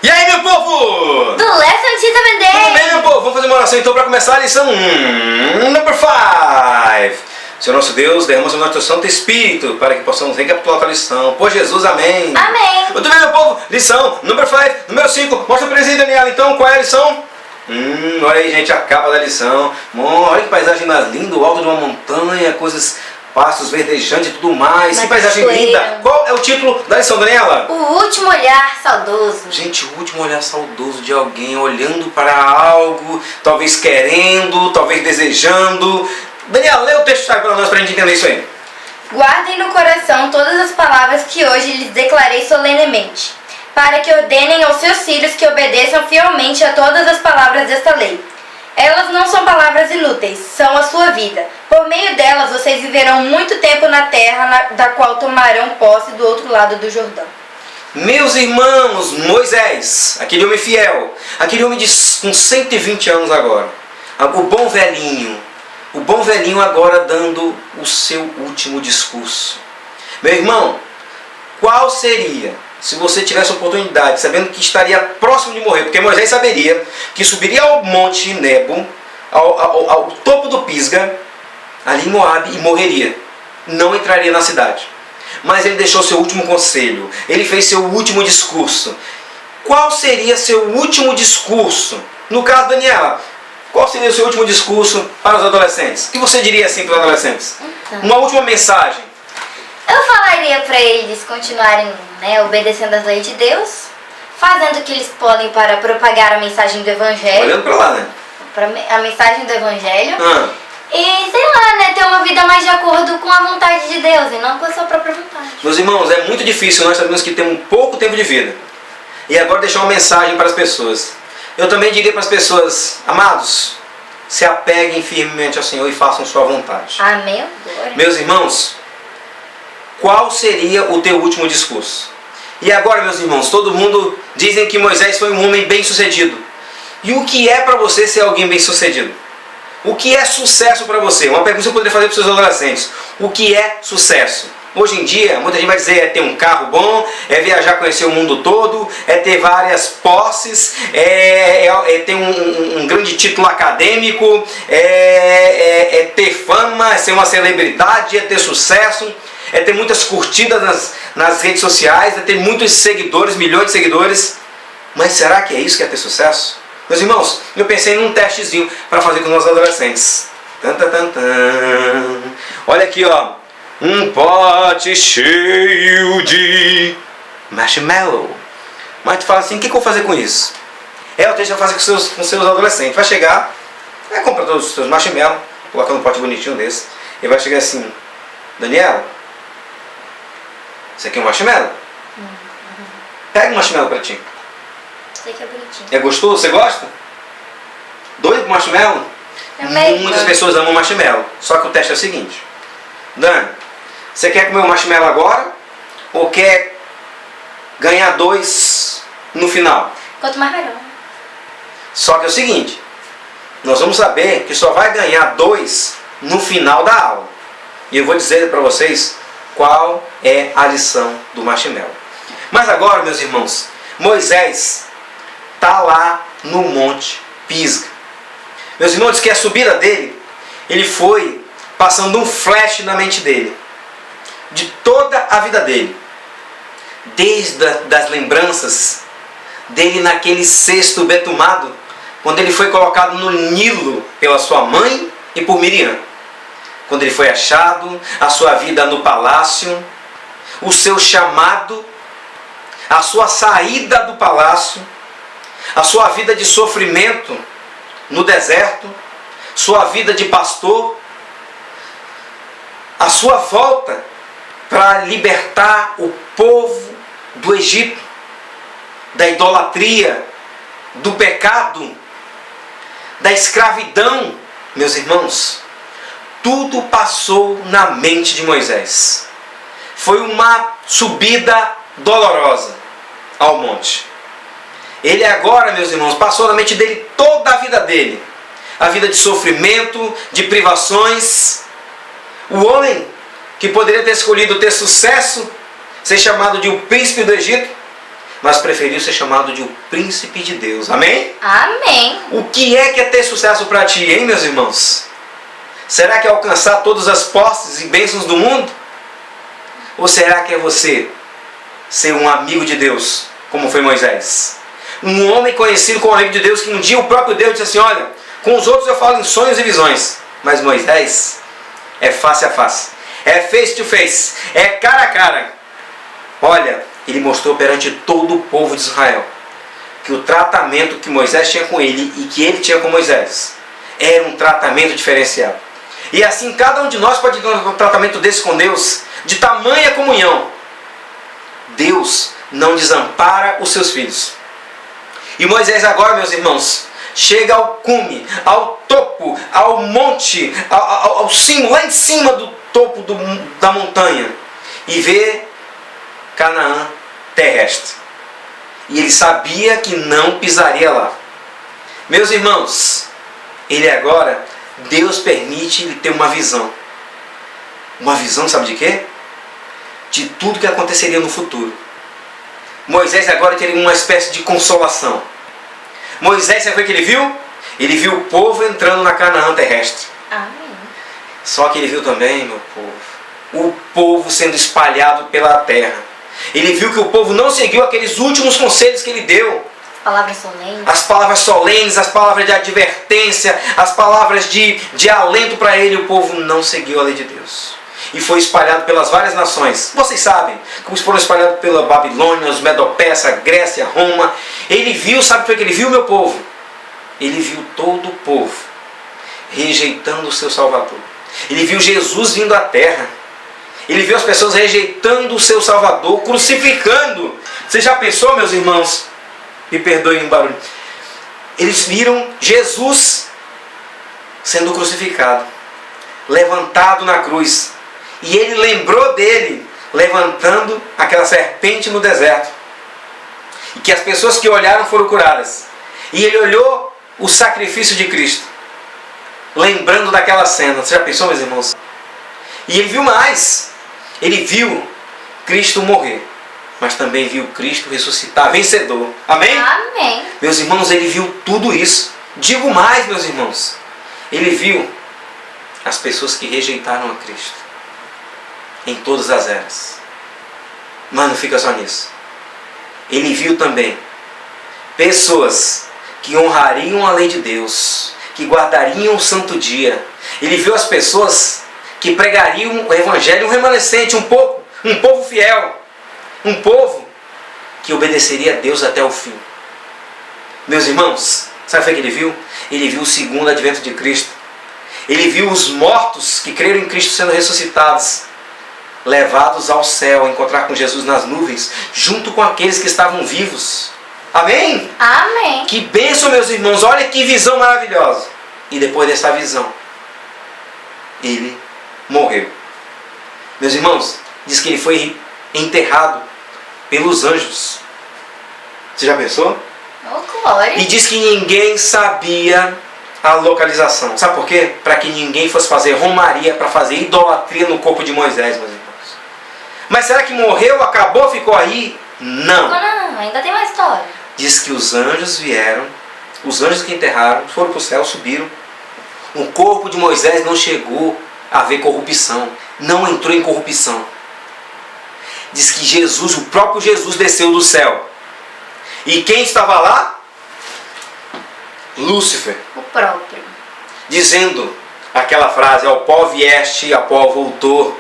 E aí, meu povo? Do Lesson Notícia Vender! Tudo bem, meu povo? Vamos fazer uma oração então para começar a lição number 5. Senhor nosso Deus, derrama sobre nós teu Santo Espírito para que possamos recapitular a lição. Por Jesus, amém. Amém. Muito bem, meu povo. Lição number 5, número 5. Mostra pra gente, Daniela, então, qual é a lição? Olha aí, gente, a capa da lição. Olha que paisagem mais linda, o alto de uma montanha, coisas, pastos verdejantes e tudo mais. Que paisagem linda. Qual é o título da lição, Daniela? O último olhar saudoso. Gente, o último olhar saudoso de alguém olhando para algo, talvez querendo, talvez desejando. Daniela, lê o texto para nós para a gente entender isso aí. Guardem no coração todas as palavras que hoje lhes declarei solenemente, para que ordenem aos seus filhos que obedeçam fielmente a todas as palavras desta lei. Elas não são palavras inúteis, são a sua vida. Por meio delas vocês viverão muito tempo na terra da qual tomarão posse do outro lado do Jordão. Meus irmãos, Moisés, aquele homem fiel, aquele homem com 120 anos agora, o bom velhinho agora dando o seu último discurso. Meu irmão, qual seria, se você tivesse a oportunidade, sabendo que estaria próximo de morrer, porque Moisés saberia que subiria ao monte Nebo, ao topo do Pisga, ali em Moabe, e morreria. Não entraria na cidade. Mas ele deixou seu último conselho, ele fez seu último discurso. Qual seria seu último discurso? No caso, Daniela, qual seria o seu último discurso para os adolescentes? O que você diria assim para os adolescentes? Então, uma última mensagem. Eu falaria para eles continuarem, obedecendo às leis de Deus, fazendo o que eles podem para propagar a mensagem do Evangelho. Olhando para lá, né? A mensagem do Evangelho. E, sei lá, ter uma vida mais de acordo com a vontade de Deus e não com a sua própria vontade. Meus irmãos, é muito difícil, nós sabemos que temos pouco tempo de vida. E agora deixar uma mensagem para as pessoas. Eu também diria para as pessoas, amados, se apeguem firmemente ao Senhor e façam sua vontade. Amém. Agora. Meus irmãos, qual seria o teu último discurso? E agora, meus irmãos, todo mundo dizem que Moisés foi um homem bem sucedido. E o que é para você ser alguém bem sucedido? O que é sucesso para você? Uma pergunta que eu poderia fazer para os seus adolescentes. O que é sucesso? Hoje em dia, muita gente vai dizer é ter um carro bom, é viajar, conhecer o mundo todo, é ter várias posses, é ter um grande título acadêmico, é ter fama, é ser uma celebridade, é ter sucesso, é ter muitas curtidas nas redes sociais, é ter muitos seguidores, milhões de seguidores. Mas será que é isso que é ter sucesso? Meus irmãos, eu pensei num testezinho para fazer com os nossos adolescentes. Olha aqui, ó. Um pote cheio de marshmallow. Mas tu fala assim, o que eu vou fazer com isso? O texto vai fazer com seus adolescentes. Vai chegar, vai comprar todos os seus marshmallow, colocar num pote bonitinho desse. E vai chegar assim, Daniela, isso aqui é um marshmallow? Pega um marshmallow pra ti. Sei que é bonitinho. É gostoso? Você gosta? Doido com marshmallow? Muitas pessoas amam marshmallow. Só que o teste é o seguinte. Dani, você quer comer o marshmallow agora? Ou quer ganhar 2 no final? Quanto mais melhor. Só que é o seguinte. Nós vamos saber que só vai ganhar 2 no final da aula. E eu vou dizer para vocês qual é a lição do marshmallow. Mas agora, meus irmãos, Moisés está lá no Monte Pisga. Meus irmãos, diz que a subida dele, ele foi passando um flash na mente dele, de toda a vida dele, desde das lembranças dele naquele cesto betumado, quando ele foi colocado no Nilo pela sua mãe e por Miriam, quando ele foi achado, a sua vida no palácio, o seu chamado, a sua saída do palácio, a sua vida de sofrimento no deserto, sua vida de pastor, a sua volta para libertar o povo do Egito, da idolatria, do pecado, da escravidão. Meus irmãos, tudo passou na mente de Moisés. Foi uma subida dolorosa ao monte. Ele agora, meus irmãos, passou na mente dele toda a vida dele. A vida de sofrimento, de privações. O homem que poderia ter escolhido ter sucesso, ser chamado de o príncipe do Egito, mas preferiu ser chamado de o príncipe de Deus. Amém? Amém. O que é ter sucesso para ti, hein, meus irmãos? Será que é alcançar todas as posses e bênçãos do mundo? Ou será que é você ser um amigo de Deus, como foi Moisés? Um homem conhecido como amigo de Deus, que um dia o próprio Deus disse assim, olha, com os outros eu falo em sonhos e visões, mas Moisés é face a face, é face to face, é cara a cara. Olha, ele mostrou perante todo o povo de Israel que o tratamento que Moisés tinha com ele e que ele tinha com Moisés era um tratamento diferenciado. E assim cada um de nós pode ter um tratamento desse com Deus, de tamanha comunhão. Deus não desampara os seus filhos. E Moisés agora, meus irmãos, chega ao cume, ao topo, ao monte, ao cimo, lá em cima do topo da montanha, e vê Canaã terrestre. E ele sabia que não pisaria lá. Meus irmãos, ele agora, Deus permite ele ter uma visão. Uma visão, sabe de quê? De tudo que aconteceria no futuro. Moisés agora teria uma espécie de consolação. Moisés, sabe o que ele viu? Ele viu o povo entrando na Canaã terrestre. Amém. Só que ele viu também, meu povo, o povo sendo espalhado pela terra. Ele viu que o povo não seguiu aqueles últimos conselhos que ele deu. Palavras solenes. As palavras solenes, as palavras de advertência, as palavras de alento para ele. O povo não seguiu a lei de Deus. E foi espalhado pelas várias nações. Vocês sabem, como foram espalhados pela Babilônia, os Medo-Persa, Grécia, Roma. Ele viu, sabe o que ele viu, meu povo? Ele viu todo o povo rejeitando o seu Salvador. Ele viu Jesus vindo à terra. Ele viu as pessoas rejeitando o seu Salvador, crucificando. Você já pensou, meus irmãos? Me perdoem o barulho. Eles viram Jesus sendo crucificado, levantado na cruz. E ele lembrou dele, levantando aquela serpente no deserto. E que as pessoas que olharam foram curadas. E ele olhou o sacrifício de Cristo, lembrando daquela cena. Você já pensou, meus irmãos? E ele viu mais. Ele viu Cristo morrer, mas também viu Cristo ressuscitar, vencedor. Amém? Amém. Meus irmãos, ele viu tudo isso. Digo mais, meus irmãos. Ele viu as pessoas que rejeitaram a Cristo em todas as eras. Mas não fica só nisso. Ele viu também pessoas que honrariam a lei de Deus, que guardariam o santo dia. Ele viu as pessoas que pregariam o evangelho, um remanescente, um povo fiel, um povo que obedeceria a Deus até o fim. Meus irmãos, sabe o que ele viu? Ele viu o segundo advento de Cristo. Ele viu os mortos que creram em Cristo sendo ressuscitados, levados ao céu, a encontrar com Jesus nas nuvens, junto com aqueles que estavam vivos. Amém? Amém. Que bênção, meus irmãos, olha que visão maravilhosa. E depois dessa visão, ele morreu. Meus irmãos, diz que ele foi enterrado pelos anjos. Você já pensou? Oh, glória. E diz que ninguém sabia a localização. Sabe por quê? Para que ninguém fosse fazer romaria, para fazer idolatria no corpo de Moisés, meus irmãos. Mas será que morreu, acabou, ficou aí? Não. Não, ainda tem uma história. Diz que os anjos vieram, os anjos que enterraram, foram para o céu, subiram. O corpo de Moisés não chegou a ver corrupção, não entrou em corrupção. Diz que Jesus, o próprio Jesus, desceu do céu. E quem estava lá? Lúcifer. O próprio. Dizendo aquela frase: ao pó vieste, a pó voltou.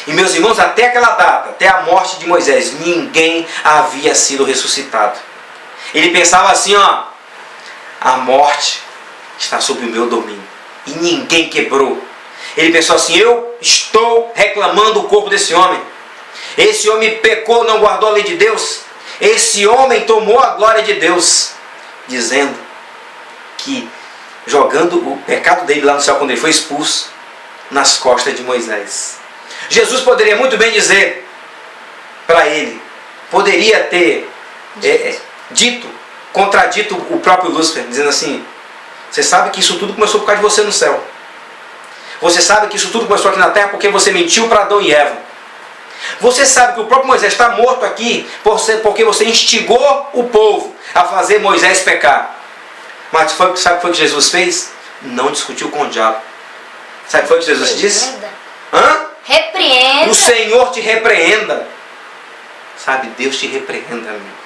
E meus irmãos, até aquela data, até a morte de Moisés, ninguém havia sido ressuscitado. Ele pensava assim, ó: a morte está sob o meu domínio. E ninguém quebrou. Ele pensou assim: eu estou reclamando o corpo desse homem. Esse homem pecou, não guardou a lei de Deus. Esse homem tomou a glória de Deus. Dizendo que, jogando o pecado dele lá no céu, quando ele foi expulso, nas costas de Moisés. Jesus poderia muito bem dizer para ele, poderia ter contradito o próprio Lúcifer, dizendo assim: você sabe que isso tudo começou por causa de você no céu. Você sabe que isso tudo começou aqui na terra porque você mentiu para Adão e Eva. Você sabe que o próprio Moisés está morto aqui porque você instigou o povo a fazer Moisés pecar. Mas sabe o que foi que Jesus fez? Não discutiu com o diabo. Sabe o que foi que Jesus disse? Hã? Repreenda. O Senhor te repreenda. Sabe, Deus te repreenda, amigo.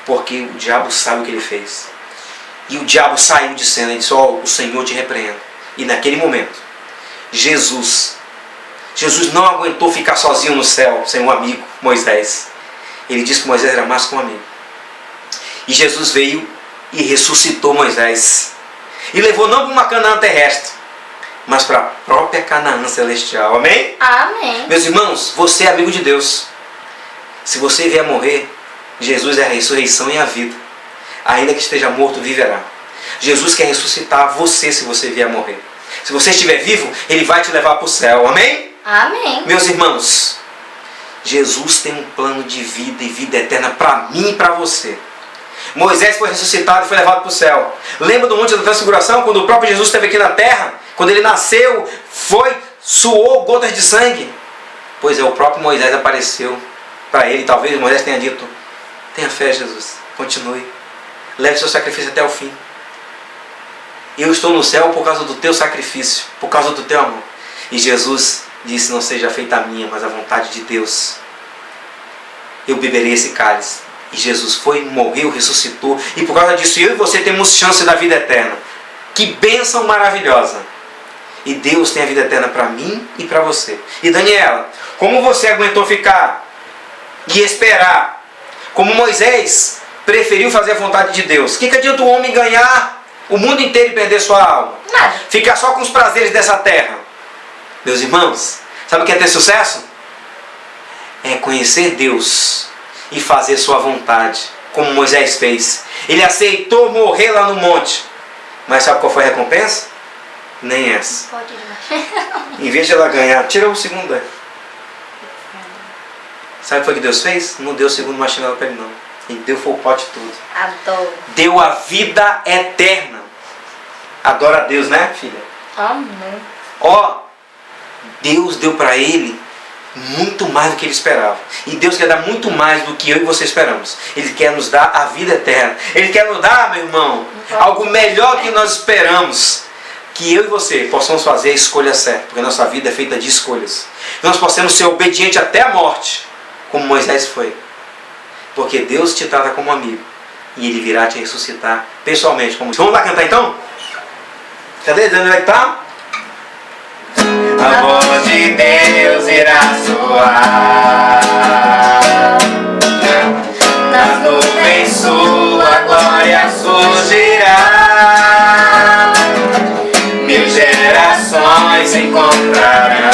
Porque o diabo sabe o que ele fez. E o diabo saiu de cena e disse, o Senhor te repreenda. E naquele momento, Jesus não aguentou ficar sozinho no céu, sem um amigo, Moisés. Ele disse que Moisés era mais que um amigo. E Jesus veio e ressuscitou Moisés. E levou não para uma Canaã terrestre, mas para a própria Canaã celestial. Amém? Amém. Meus irmãos, você é amigo de Deus. Se você vier morrer, Jesus é a ressurreição e a vida. Ainda que esteja morto, viverá. Jesus quer ressuscitar você se você vier morrer. Se você estiver vivo, Ele vai te levar para o céu. Amém? Amém. Meus irmãos, Jesus tem um plano de vida e vida eterna para mim e para você. Moisés foi ressuscitado e foi levado para o céu. Lembra do Monte da Transfiguração, quando o próprio Jesus esteve aqui na terra? Quando ele nasceu, suou gotas de sangue. Pois é, o próprio Moisés apareceu para ele. Talvez Moisés tenha dito, tenha fé, Jesus, continue. Leve seu sacrifício até o fim. Eu estou no céu por causa do teu sacrifício, por causa do teu amor. E Jesus disse, não seja feita a minha, mas a vontade de Deus. Eu beberei esse cálice. E Jesus foi, morreu, ressuscitou. E por causa disso, eu e você temos chance da vida eterna. Que bênção maravilhosa. E Deus tem a vida eterna para mim e para você. E Daniela, como você aguentou ficar e esperar? Como Moisés preferiu fazer a vontade de Deus. O que adianta o homem ganhar o mundo inteiro e perder sua alma? Nada. Ficar só com os prazeres dessa terra. Meus irmãos, sabe o que é ter sucesso? É conhecer Deus e fazer sua vontade, como Moisés fez. Ele aceitou morrer lá no monte. Mas sabe qual foi a recompensa? Nem essa. Pode ir. Em vez de ela ganhar, tira o segundo aí. Sabe o que foi que Deus fez? Não deu o segundo marshmallow para ele não. Ele deu foi o pote todo. Adoro. Deu a vida eterna. Adora a Deus, né, filha? Amém. Deus deu para ele muito mais do que ele esperava. E Deus quer dar muito mais do que eu e você esperamos. Ele quer nos dar a vida eterna. Ele quer nos dar, meu irmão, algo melhor que nós esperamos. Que eu e você possamos fazer a escolha certa. Porque a nossa vida é feita de escolhas. Nós possamos ser obedientes até a morte, como Moisés foi. Porque Deus te trata como amigo. E Ele virá te ressuscitar pessoalmente. Vamos lá cantar então? Cadê? Onde é que tá? A voz de Deus irá soar. Nas nuvens sua glória surgirá. 1000 gerações se encontrarão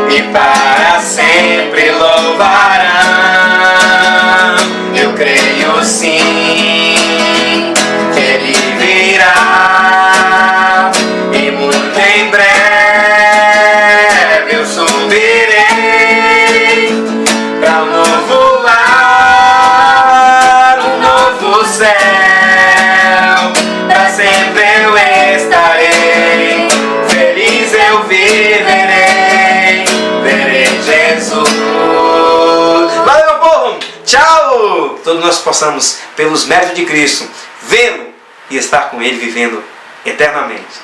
e para sempre louvarão. Eu creio sim que Ele virá e muito em breve eu subirei para um novo lar, um novo céu. Para sempre eu estarei, feliz eu viverei, verei Jesus. Valeu, meu povo! Tchau! Todos nós possamos, pelos méritos de Cristo, vê-lo e estar com Ele vivendo eternamente.